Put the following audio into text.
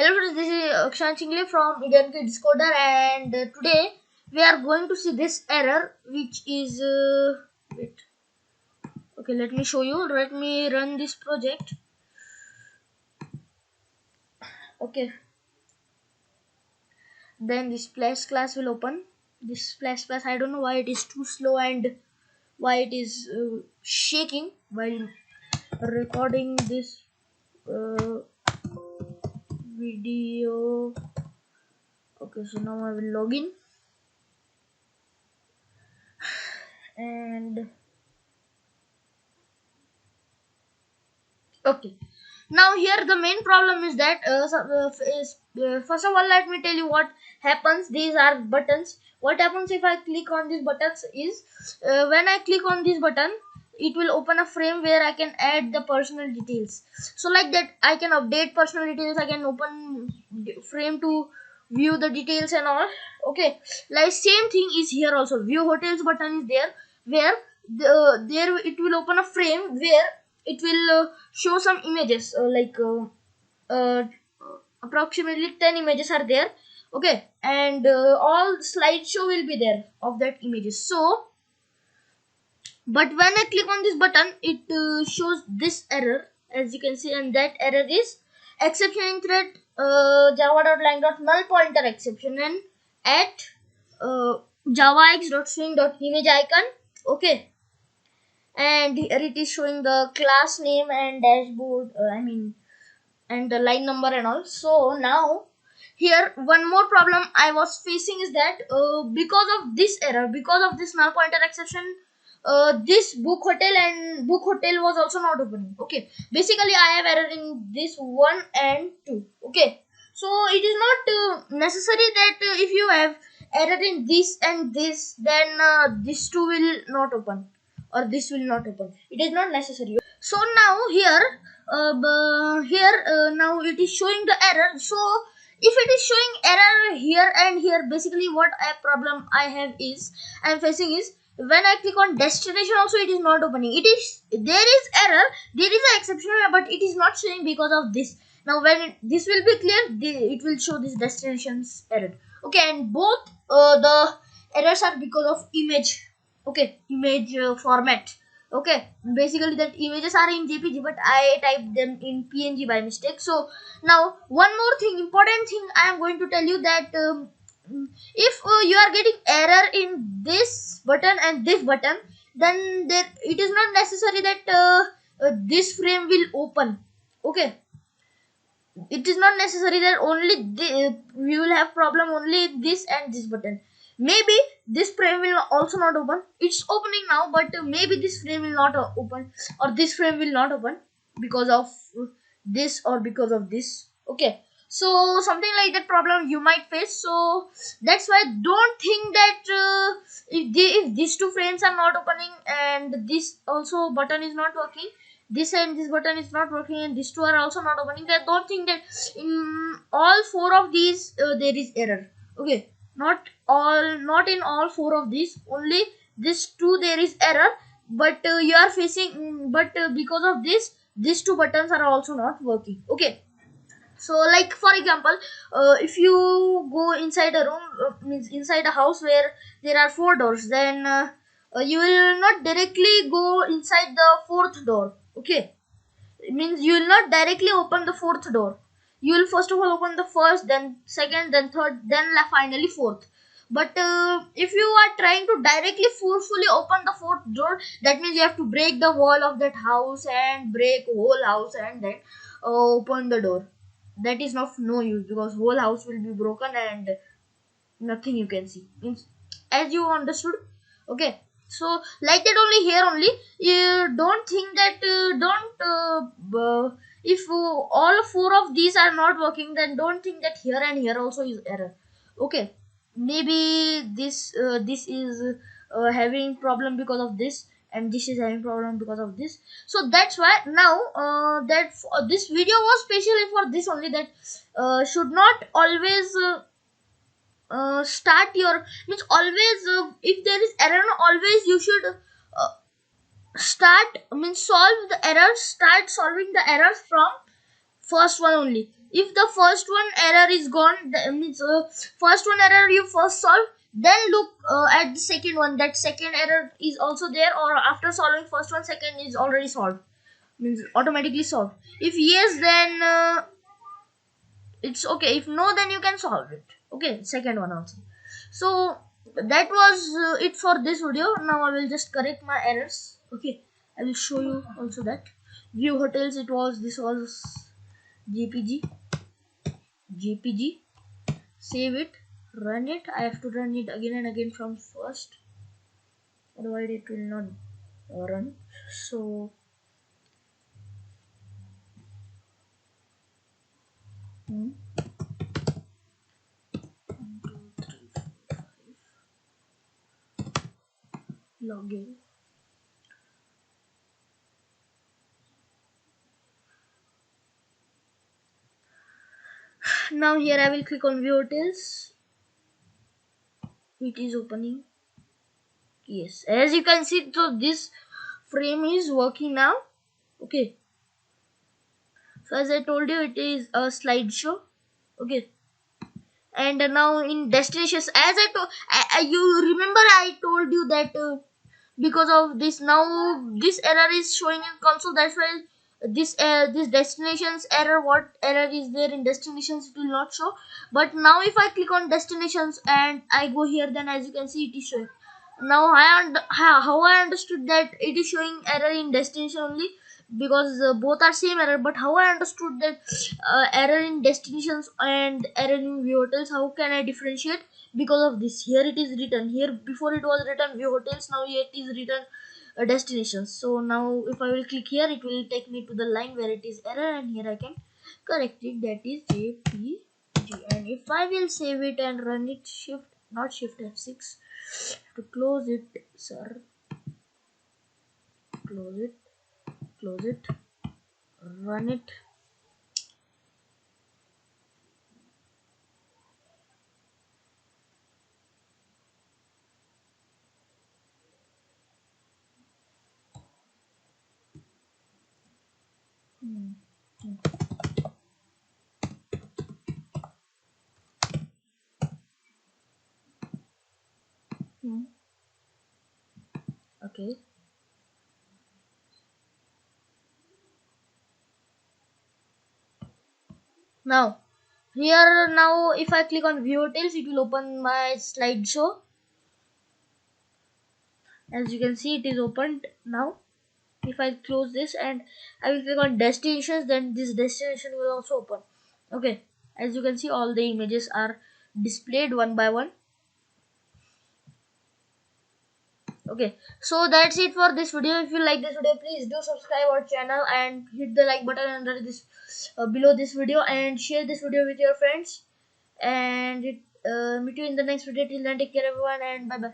Hello friends, this is Ingle from Ingle Discoder, and today we are going to see this error which is wait. Okay, let me show you. Let me run this project. Okay, then this splash class will open. This splash class, I don't know why it is too slow and why it is shaking while recording this uh, video. Okay, so now I will log in and okay. Now here the main problem is that first of all, let me tell you what happens. These are buttons. What happens if I click on these buttons is when I click on this button, it will open a frame where I can add the personal details. So like that, I can update personal details. I can open frame to view the details and all. Okay, like same thing is here also. View hotels button is there where there it will open a frame where it will show some images uh, approximately 10 images are there. Okay, and all slideshow will be there of that images. So but when I click on this button, it shows this error, as you can see, and that error is exception in thread java.lang.null pointer exception and at javax.swing.image icon. Okay, and here it is showing the class name and dashboard, and the line number and all. So now here one more problem I was facing is that because of this error, because of this null pointer exception, this book hotel and book hotel was also not opening. Okay, basically I have error in this 1 and 2. Okay, so it is not necessary that if you have error in this and this, then this 2 will not open or this will not open. It is not necessary. So now here now it is showing the error. So if it is showing error here and here, basically what a problem I have is I am facing is when I click on destination also it is not opening. It is there is error, there is an exception, but it is not showing because of this. Now when this will be clear, it will show this destinations error. Okay, and both the errors are because of image. Okay, image format. Okay, basically that images are in jpg, but I typed them in png by mistake. So now one more thing, important thing I am going to tell you, that if you are getting error in this button and this button, then there it is not necessary that this frame will open. Okay, it is not necessary that only we will have problem only this and this button. Maybe this frame will also not open. It's opening now, but maybe this frame will not open, or this frame will not open because of this or because of this. Okay, so something like that problem you might face. So that's why don't think that if these two frames are not opening and this also button is not working, this and this button is not working and these two are also not opening, then don't think that in all four of these there is error. Okay, not in all four of these, only this two there is error, but you are facing but because of this these two buttons are also not working. Okay, so like for example, if you go inside a room, means inside a house where there are four doors, then you will not directly go inside the fourth door. Okay, it means you will not directly open the fourth door. You will first of all open the first, then second, then third, then finally fourth. But if you are trying to directly forcefully open the fourth door, that means you have to break the wall of that house and break whole house and then open the door. That is of no use, because whole house will be broken and nothing you can see. Means, as you understood. Okay, so like that only here only, you don't think that don't if all four of these are not working, then don't think that here and here also is error. Okay, maybe this is having problem because of this, and this is having problem because of this. So that's why now this video was specially for this only, that should not always start your, means always if there is error, always you should start, means solve the errors, start solving the errors from first one only. if the first one error is gone, that means first one error you first solve, then look at the second one, that second error is also there, or after solving first one, second is already solved, means automatically solved. If yes, then it's okay. If no, then you can solve it. Okay, second one also. So that was it for this video. Now I will just correct my errors. Okay, I will show you also that view hotels, this was jpg, save it, run it. I have to run it again and again from first, otherwise it will not run. So hmm, 1, 2, 3, 4, 5, login. Now here I will click on view hotels. It is opening. Yes, as you can see, so this frame is working now. Okay, so as I told you, it is a slideshow. Okay, and now in destinations, as you remember, I told you that because of this, now this error is showing in console. That's why this destinations error, what error is there in destinations, it will not show. But now if I click on destinations and I go here, then as you can see, it is showing. Now how I understood that it is showing error in destination only, because both are same error. But how I understood that error in destinations and error in view hotels, how can I differentiate? Because of this, here it is written, here before it was written view hotels, now here it is written destinations. So now if I will click here, it will take me to the line where it is error, and here I can correct it, that is jpg. And if I will save it and run it, shift F6 to close it, sir, close it, close it, run it. Hmm. Hmm. Okay, now here, now if I click on view hotels, it will open my slideshow. As you can see, it is opened now. If I close this and I will click on destinations, then this destination will also open. Okay, as you can see, all the images are displayed one by one. Okay, so that's it for this video. If you like this video, please do subscribe our channel and hit the like button under this below this video, and share this video with your friends. And meet you in the next video. Till then, take care everyone, and bye bye.